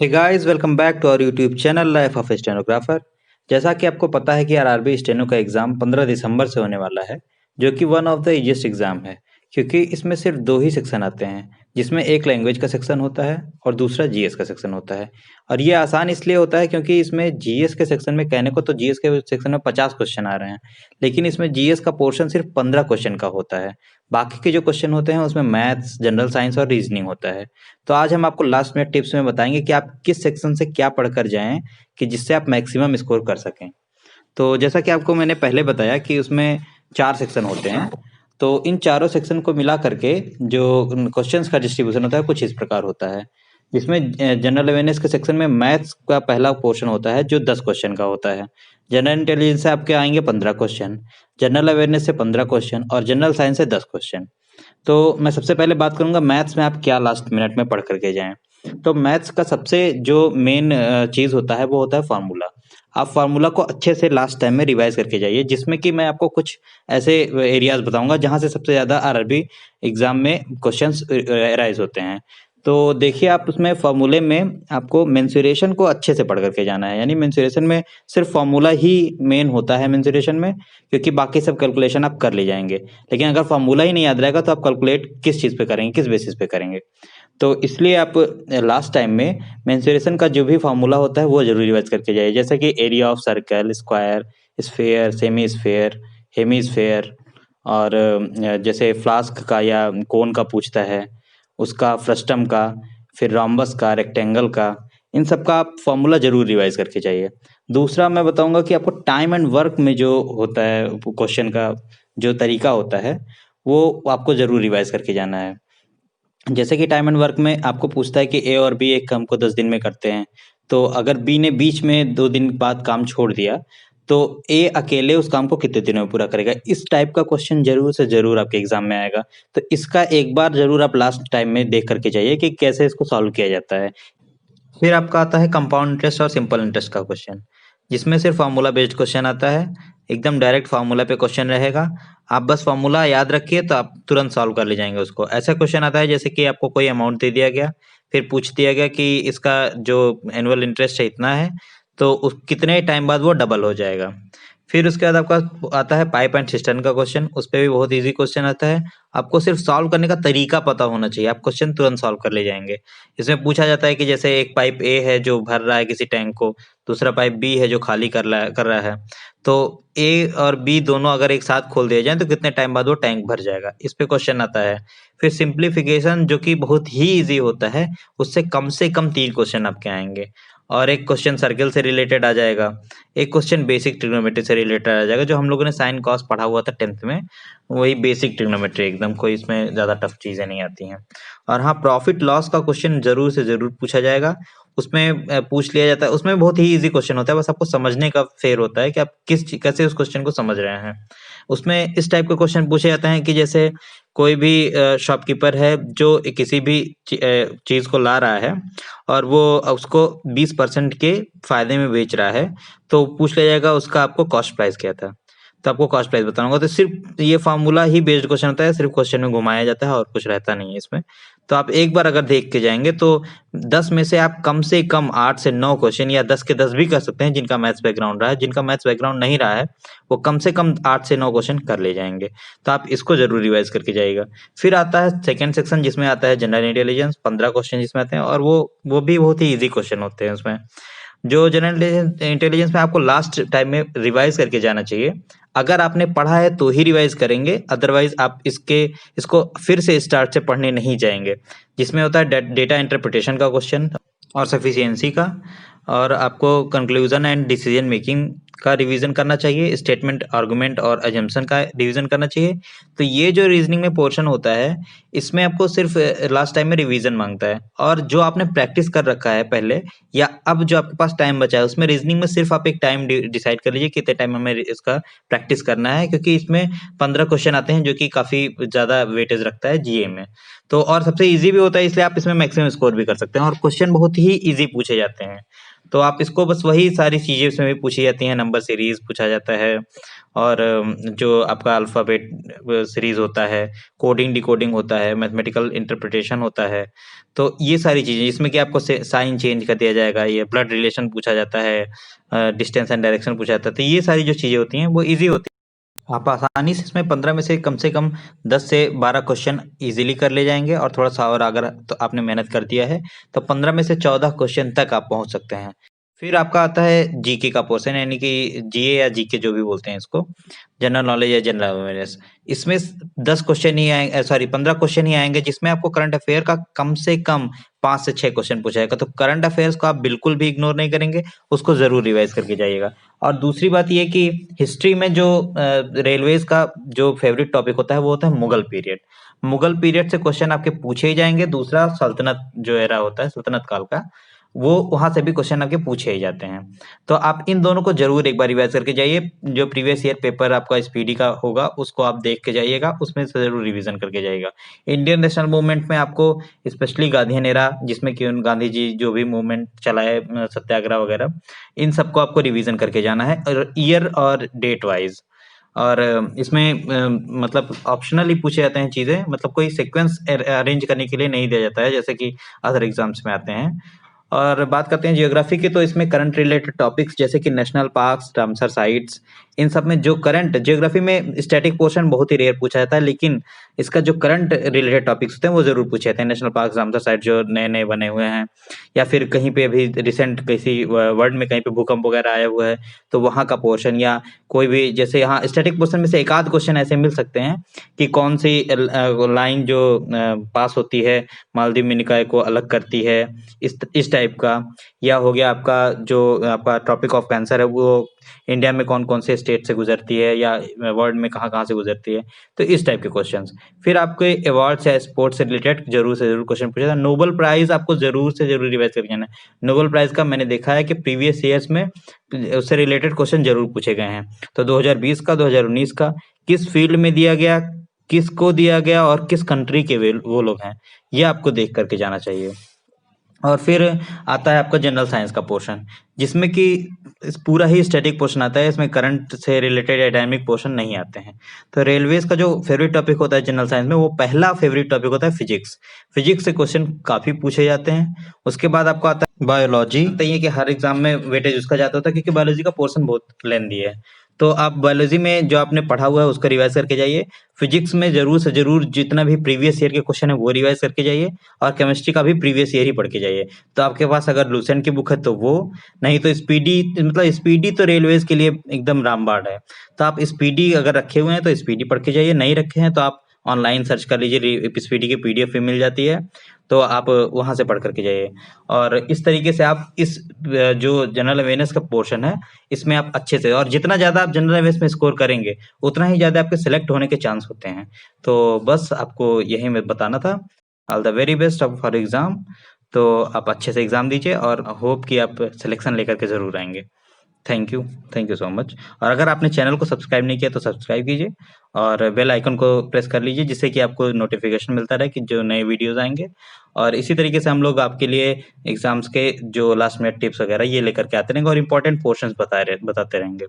Hey guys, welcome back to our YouTube channel life of stenographer. जैसा कि आपको पता है कि आरआरबी स्टेनो का एग्ज़ाम 15 दिसंबर से होने वाला है, जो कि one of the easiest exam है, क्योंकि इसमें सिर्फ दो ही सेक्शन आते हैं, जिसमें एक लैंग्वेज का सेक्शन होता है और दूसरा जीएस का सेक्शन होता है। और ये आसान इसलिए होता है क्योंकि इसमें जीएस के सेक्शन में कहने को तो जीएस के सेक्शन में 50 क्वेश्चन आ रहे हैं, लेकिन इसमें जीएस का पोर्शन सिर्फ 15 क्वेश्चन का होता है। बाकी के जो क्वेश्चन होते हैं उसमें मैथ्स, जनरल साइंस और रीजनिंग होता है। तो आज हम आपको लास्ट में टिप्स में बताएंगे कि आप किस सेक्शन से क्या पढ़कर जाएं कि जिससे आप मैक्सिमम स्कोर कर सकें। तो जैसा कि आपको मैंने पहले बताया कि उसमें 4 सेक्शन होते हैं, तो इन चारों सेक्शन को मिला करके जो क्वेश्चंस का डिस्ट्रीब्यूशन होता है कुछ इस प्रकार होता है। जिसमें जनरल अवेयरनेस के सेक्शन में मैथ्स का पहला पोर्शन होता है जो 10 क्वेश्चन का होता है। जनरल इंटेलिजेंस से आपके आएंगे 15 क्वेश्चन, जनरल अवेयरनेस से 15 क्वेश्चन और जनरल साइंस से 10 क्वेश्चन। तो मैं सबसे पहले बात करूंगा मैथ्स में आप क्या लास्ट मिनट में पढ़ करके जाएं। तो मैथ्स का सबसे जो मेन चीज़ होता है वो होता है फार्मूला। आप फार्मूला को अच्छे से लास्ट टाइम में रिवाइज करके जाइए, जिसमें कि मैं आपको कुछ ऐसे एरियाज बताऊंगा जहां से सबसे ज़्यादा आरआरबी एग्जाम में क्वेश्चंस अराइज होते हैं। तो देखिए, आप उसमें फॉर्मूले में आपको मेंसुरेशन को अच्छे से पढ़ करके जाना है। यानी मेंसुरेशन में सिर्फ फॉर्मूला ही मेन होता है मेंसुरेशन में, क्योंकि बाकी सब कैलकुलेशन आप कर ले जाएंगे। लेकिन अगर फॉर्मूला ही नहीं याद रहेगा तो आप कैलकुलेट किस चीज़ पे करेंगे, किस बेसिस पे करेंगे। तो इसलिए आप लास्ट टाइम में मेंसुरेशन का जो भी फार्मूला होता है वो जरूर रिवाइज करके जाइए, जैसे कि area of circle, square, sphere, semi sphere, hemisphere, और जैसे फ्लास्क का या कोन का पूछता है उसका, फ्रस्टम का, फिर रोम्बस का, रेक्टेंगल का, इन सब का आप फॉर्मूला जरूर रिवाइज करके जाइए। दूसरा मैं बताऊंगा कि आपको टाइम एंड वर्क में जो होता है क्वेश्चन का जो तरीका होता है वो आपको जरूर रिवाइज करके जाना है। जैसे कि टाइम एंड वर्क में आपको पूछता है कि ए और बी एक काम को 10 दिन में करते हैं, तो अगर बी ने बीच में 2 दिन बाद काम छोड़ दिया तो ए अकेले उस काम को कितने दिनों में पूरा करेगा। इस टाइप का क्वेश्चन जरूर से जरूर आपके एग्जाम में आएगा। तो इसका एक बार जरूर आप लास्ट टाइम में देख करके जाइए कि कैसे इसको सॉल्व किया जाता है। फिर आपका आता है कंपाउंड इंटरेस्ट और सिंपल इंटरेस्ट का क्वेश्चन, जिसमें सिर्फ फार्मूला बेस्ड क्वेश्चन आता है। एकदम डायरेक्ट फार्मूला पे क्वेश्चन रहेगा। आप बस फार्मूला याद रखिए तो आप तुरंत सॉल्व कर ले जाएंगे उसको। ऐसा क्वेश्चन आता है जैसे कि आपको कोई अमाउंट दे दिया गया, फिर पूछ दिया गया कि इसका जो एनुअल इंटरेस्ट है इतना है, तो उस कितने टाइम बाद वो डबल हो जाएगा। फिर उसके बाद आपका आता है पाइप एंड सिस्टम का क्वेश्चन। उस पे भी बहुत इजी क्वेश्चन आता है। आपको सिर्फ सॉल्व करने का तरीका पता होना चाहिए, आप क्वेश्चन तुरंत सॉल्व कर ले जाएंगे। इसमें पूछा जाता है कि जैसे एक पाइप ए है जो भर रहा है किसी टैंक को, दूसरा पाइप बी है जो खाली कर रहा है। तो ए और बी दोनों अगर एक साथ खोल दिए जाएं तो कितने टाइम बाद वो टैंक भर जाएगा, इस पे क्वेश्चन आता है। फिर सिंप्लीफिकेशन जो कि बहुत ही इजी होता है, उससे कम 3 क्वेश्चन आपके आएंगे। और एक क्वेश्चन सर्कल से रिलेटेड आ जाएगा, एक क्वेश्चन बेसिक ट्रिग्नोमेट्री से रिलेटेड आ जाएगा, जो हम लोगों ने साइन कॉस पढ़ा हुआ था 10th में, वही बेसिक ट्रिग्नोमेट्री, एकदम कोई इसमें ज्यादा टफ चीजें नहीं आती हैं। और हाँ, प्रॉफिट लॉस का क्वेश्चन जरूर से जरूर पूछा जाएगा। उसमें पूछ लिया जाता है, उसमें बहुत ही इजी क्वेश्चन होता है, बस आपको समझने का फेर होता है कि आप कैसे उस क्वेश्चन को समझ रहे हैं। उसमें इस टाइप के क्वेश्चन पूछे जाते हैं कि जैसे कोई भी शॉपकीपर है जो किसी भी चीज को ला रहा है और वो उसको 20% के फायदे में बेच रहा है, तो पूछ लिया जाएगा उसका आपको कॉस्ट प्राइस क्या था। तो आपको कॉस्ट प्राइस बताना होगा। तो सिर्फ ये फार्मूला ही बेस्ड क्वेश्चन होता है, सिर्फ क्वेश्चन में घुमाया जाता है और कुछ रहता नहीं है इसमें। तो आप एक बार अगर देख के जाएंगे तो 10 में से आप कम से कम 8 से 9 क्वेश्चन या 10 के 10 भी कर सकते हैं जिनका मैथ्स बैकग्राउंड रहा है। जिनका मैथ्स बैकग्राउंड नहीं रहा है वो कम से कम 8 से 9 क्वेश्चन कर ले जाएंगे। तो आप इसको जरूर रिवाइज करके जाइएगा। फिर आता है सेकंड सेक्शन, जिसमें आता है जनरल इंटेलिजेंस, 15 क्वेश्चन जिसमें आते हैं, और वो भी बहुत ही इजी क्वेश्चन होते हैं उसमें। जो जनरल इंटेलिजेंस में आपको लास्ट टाइम में रिवाइज करके जाना चाहिए। अगर आपने पढ़ा है तो ही रिवाइज करेंगे, अदरवाइज आप इसको फिर से स्टार्ट से पढ़ने नहीं जाएंगे। जिसमें होता है डेटा इंटरप्रिटेशन का क्वेश्चन और सफिशिएंसी का, और आपको कंक्लूजन एंड डिसीजन मेकिंग का रिवीजन करना चाहिए, स्टेटमेंट, आर्गुमेंट और अजम्पशन का रिवीजन करना चाहिए। तो ये जो रीजनिंग में पोर्शन होता है, इसमें आपको सिर्फ लास्ट टाइम में रिवीजन मांगता है। और जो आपने प्रैक्टिस कर रखा है पहले, या अब जो आपके पास टाइम बचा है, उसमें रीजनिंग में सिर्फ आप एक टाइम डिसाइड कर लीजिए कितने टाइम हमें इसका प्रैक्टिस करना है, क्योंकि इसमें 15 क्वेश्चन आते हैं जो कि काफी ज्यादा वेटेज रखता है जीए में। तो और सबसे इजी भी होता है, इसलिए आप इसमें मैक्सिमम स्कोर भी कर सकते हैं और क्वेश्चन बहुत ही इजी पूछे जाते हैं। तो आप इसको बस वही सारी चीज़ें उसमें भी पूछी जाती हैं, नंबर सीरीज़ पूछा जाता है और जो आपका अल्फ़ाबेट सीरीज़ होता है, कोडिंग डिकोडिंग होता है, मैथमेटिकल इंटरप्रिटेशन होता है। तो ये सारी चीज़ें जिसमें कि आपको से साइन चेंज कर दिया जाएगा, ये ब्लड रिलेशन पूछा जाता है, डिस्टेंस एंड डायरेक्शन पूछा जाता है। तो ये सारी जो चीज़ें होती हैं वो ईज़ी होती हैं। आप आसानी से इसमें 15 में से कम 10 से 12 क्वेश्चन ईज़िली कर ले जाएँगे और थोड़ा-सा और अगर तो आपने मेहनत कर दिया है, तो 15 में से 14 क्वेश्चन तक आप पहुँच सकते हैं। फिर आपका आता है जीके का पोर्शन यानी कि जीए या जीके जो भी बोलते हैं इसको, जनरल नॉलेज या जनरल अवेयरनेस। इसमें 10 क्वेश्चन ही सॉरी 15 क्वेश्चन ही आएँगे जिसमें आपको करंट अफेयर का कम से कम 5 से 6 क्वेश्चन पूछा जाएगा। तो करंट अफेयर्स को आप बिल्कुल भी इग्नोर नहीं करेंगे, उसको ज़रूर रिवाइज़ करके जाइएगा। और दूसरी बात ये कि हिस्ट्री में जो रेलवेज़ का जो फ़ेवरेट टॉपिक होता है वो होता है मुगल पीरियड। मुगल पीरियड से क्वेश्चन आपके पूछे ही जाएँगे, दूसरा सल्तनत जो एरा होता है, सल्तनत काल का, वो वहाँ से भी क्वेश्चन आपके पूछे ही जाते हैं। तो आप इन दोनों को ज़रूर एक बार रिवाइज़ करके जाइए। जो प्रीवियस ईयर पेपर आपका स्पीडी का होगा, उसको आप देख के जाइएगा, उसमें से ज़रूर रिवीज़न करके जाइएगा। इंडियन नेशनल मूवमेंट में आपको स्पेशली गांधीयन एरा जिसमें कि उन गांधी जी जो भी मूवमेंट चलाए सत्याग्रह वगैरह, इन सबको आपको रिवीज़न करके जाना है और ईयर और डेट वाइज़। और इसमें मतलब ऑप्शनल ही पूछे जाते हैं चीज़ें, मतलब कोई सीक्वेंस अरेंज करने के लिए नहीं दिया जाता है, जैसे कि अदर एग्ज़ाम्स में आते हैं। और बात करते हैं जियोग्राफी की, तो इसमें करंट रिलेटेड टॉपिक्स जैसे कि नेशनल पार्क्स, रामसर साइट्स, इन सब में जो करंट जियोग्राफी में स्टैटिक पोर्शन बहुत ही रेयर पूछा जाता है, लेकिन इसका जो करंट रिलेटेड टॉपिक्स होते हैं वो ज़रूर पूछे जाते हैं। नेशनल पार्क्स, रामसर साइट जो नए-नए बने हुए हैं या फिर कहीं पे अभी रिसेंट किसी वर्ल्ड में कहीं पे भूकंप वगैरह आया हुआ है, तो वहाँ का पोर्शन या कोई भी जैसे यहाँ स्टैटिक पोर्शन में से एक आध क्वेश्चन ऐसे मिल सकते हैं कि कौन सी लाइन जो पास होती है, मालदीव मिनिकॉय को अलग करती है, इस टाइप का। या हो गया आपका जो आपका ट्रॉपिक ऑफ कैंसर है वो इंडिया में कौन-कौन से स्टेट से गुजरती है या वर्ल्ड में कहाँ-कहाँ से गुजरती है। तो इस टाइप के क्वेश्चंस। फिर आपके अवार्ड्स या स्पोर्ट्स से रिलेटेड ज़रूर से ज़रूर क्वेश्चन पूछा था। नोबेल प्राइज़ आपको ज़रूर से ज़रूर रिवाइज़ करके जाना है। नोबेल प्राइज़ का मैंने देखा है कि प्रीवियस ईयर्स में उससे रिलेटेड क्वेश्चन ज़रूर पूछे गए हैं। तो 2020 का, 2019 का, किस फील्ड में दिया गया, किसको दिया गया और किस कंट्री के वो लोग हैं, ये आपको देख कर के जाना चाहिए। और फिर आता है आपका जनरल साइंस का पोर्शन, जिसमें कि इस पूरा ही स्टैटिक पोर्शन आता है, इसमें करंट से रिलेटेड या डायनामिक पोर्शन नहीं आते हैं। तो रेलवेज़ का जो फेवरेट टॉपिक होता है जनरल साइंस में, वो पहला फेवरेट टॉपिक होता है फिजिक्स। फिजिक्स से क्वेश्चन काफ़ी पूछे जाते हैं। उसके बाद आपको आता है बायोलॉजी। तो ये कि हर एग्ज़ाम में वेटेज उसका जाता होता है क्योंकि बायोलॉजी का पोर्शन बहुत लेंथी है। तो आप बायोलॉजी में जो आपने पढ़ा हुआ है उसको रिवाइज़ करके जाइए। फिजिक्स में ज़रूर से ज़रूर जितना भी प्रीवियस ईयर के क्वेश्चन है वो रिवाइज़ करके जाइए और केमिस्ट्री का भी प्रीवियस ईयर ही पढ़ के जाइए। तो आपके पास अगर लुसेंट की बुक है तो वो, नहीं तो स्पीडी, मतलब स्पीडी तो रेलवेज़ के लिए एकदम रामबाण है। तो आप स्पीडी अगर रखे हुए हैं तो स्पीडी पढ़ के जाइए, नहीं रखे हैं तो आप ऑनलाइन सर्च कर लीजिए, स्पीडी की पीडीएफ भी मिल जाती है, तो आप वहाँ से पढ़ कर के जाइए। और इस तरीके से आप इस जो जनरल अवेयरनेस का पोर्शन है, इसमें आप अच्छे से, और जितना ज़्यादा आप जनरल अवेयरनेस में स्कोर करेंगे, उतना ही ज़्यादा आपके सेलेक्ट होने के चांस होते हैं। तो बस आपको यही मैं बताना था। All the very best of for exam. तो आप अच्छे से एग्ज़ाम दीजिए और होप कि आप सिलेक्शन लेकर के ज़रूर आएँगे। Thank you, thank you so much. और अगर आपने चैनल को सब्सक्राइब नहीं किया तो सब्सक्राइब कीजिए और बेल आइकन को प्रेस कर लीजिए, जिससे कि आपको नोटिफ़िकेशन मिलता रहे कि जो नए वीडियोज़ आएँगे। और इसी तरीके से हम लोग आपके लिए एग्ज़ाम्स के जो लास्ट मिनट टिप्स वगैरह ये लेकर के आते रहेंगे और इम्पोर्टेंट पोर्शंस बताते रहेंगे।